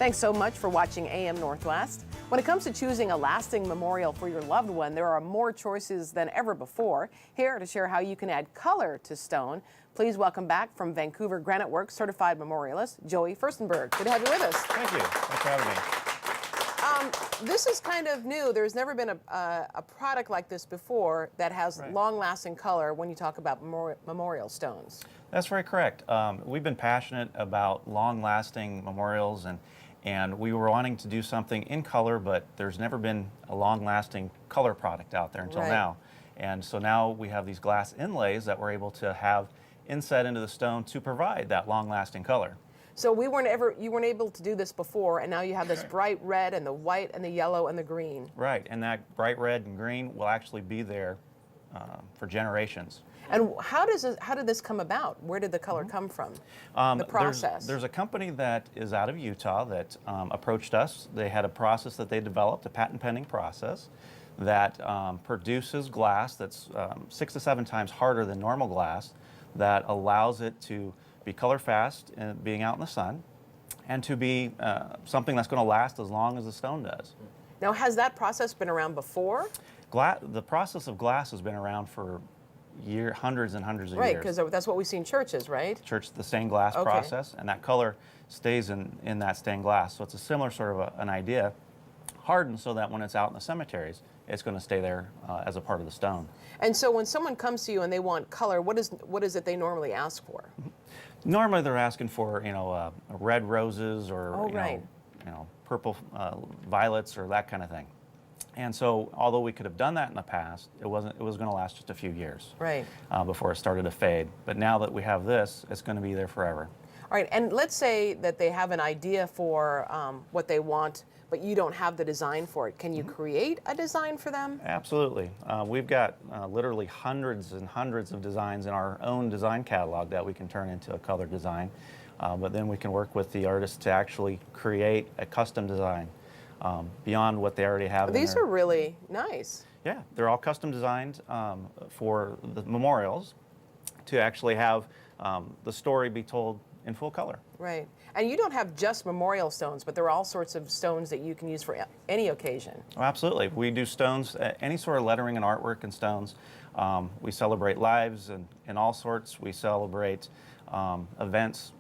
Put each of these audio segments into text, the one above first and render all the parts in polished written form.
Thanks so much for watching AM Northwest. When it comes to choosing a lasting memorial for your loved one, there are more choices than ever before. Here to share how you can add color to stone, please welcome back from Vancouver Granite Works certified memorialist, Joey Furstenberg. Good to have you with us. Thank you. Thanks for having me. This is kind of new. There's never been a product like this before that has long-lasting color when you talk about memorial stones. That's very correct. We've been passionate about long-lasting memorials, and we were wanting to do something in color, but there's never been a long-lasting color product out there until now. And so now we have these glass inlays that we're able to have inset into the stone to provide that long-lasting color. So you weren't able to do this before, and now you have this bright red and the white and the yellow and the green. Right, and that bright red and green will actually be there for generations. And how did this come about? Where did the color come from? The process. There's a company that is out of Utah that approached us. They had a process that they developed, a patent-pending process that produces glass that's 6 to 7 times harder than normal glass, that allows it to be color fast and being out in the sun, and to be something that's going to last as long as the stone does. Now, has that process been around before? The process of glass has been around for hundreds and hundreds of years. Right, because that's what we see in churches, right? Church, the stained glass process, and that color stays in that stained glass. So it's a similar sort of an idea, hardened so that when it's out in the cemeteries, it's going to stay there as a part of the stone. And so when someone comes to you and they want color, what is it they normally ask for? Normally they're asking for, red roses or purple violets or that kind of thing. And so, although we could have done that in the past, it was going to last just a few years before it started to fade. But now that we have this, it's going to be there forever. All right, and let's say that they have an idea for what they want, but you don't have the design for it. Can you create a design for them? Absolutely. We've got literally hundreds and hundreds of designs in our own design catalog that we can turn into a color design. But then we can work with the artist to actually create a custom design beyond what they already have. These are really nice. Yeah, they're all custom designed for the memorials to actually have the story be told in full color. Right. And you don't have just memorial stones, but there are all sorts of stones that you can use for any occasion. Oh, absolutely. We do stones, any sort of lettering and artwork in stones. We celebrate lives and all sorts. We celebrate events.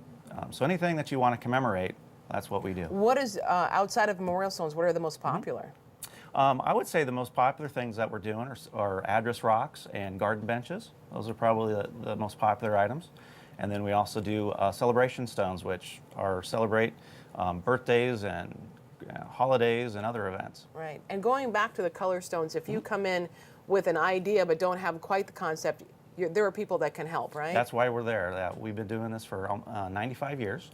So anything that you want to commemorate, that's what we do. What is, outside of memorial stones, what are the most popular? I would say the most popular things that we're doing are address rocks and garden benches. Those are probably the most popular items. And then we also do celebration stones, which celebrate birthdays and holidays and other events. Right. And going back to the color stones, if you come in with an idea but don't have quite the concept, there are people that can help, right? That's why we're there. We've been doing this for 95 years,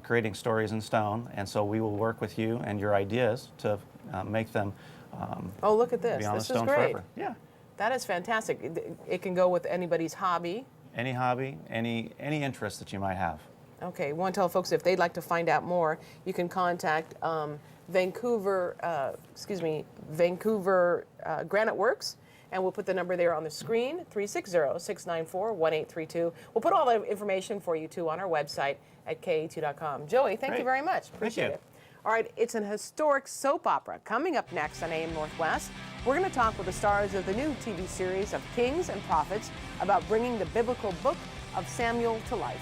creating stories in stone. And so we will work with you and your ideas to make them oh, look at this. Be on this the stone is great. forever. Yeah. That is fantastic. It can go with anybody's hobby. Any hobby, any interest that you might have. Okay, I want to tell folks if they'd like to find out more, you can contact Vancouver Granite Works, and we'll put the number there on the screen, 360-694-1832. We'll put all the information for you, too, on our website at KA2.com. Joey, thank you very much. Appreciate it. All right, it's an historic soap opera coming up next on AM Northwest. We're going to talk with the stars of the new TV series of Kings and Prophets about bringing the biblical book of Samuel to life.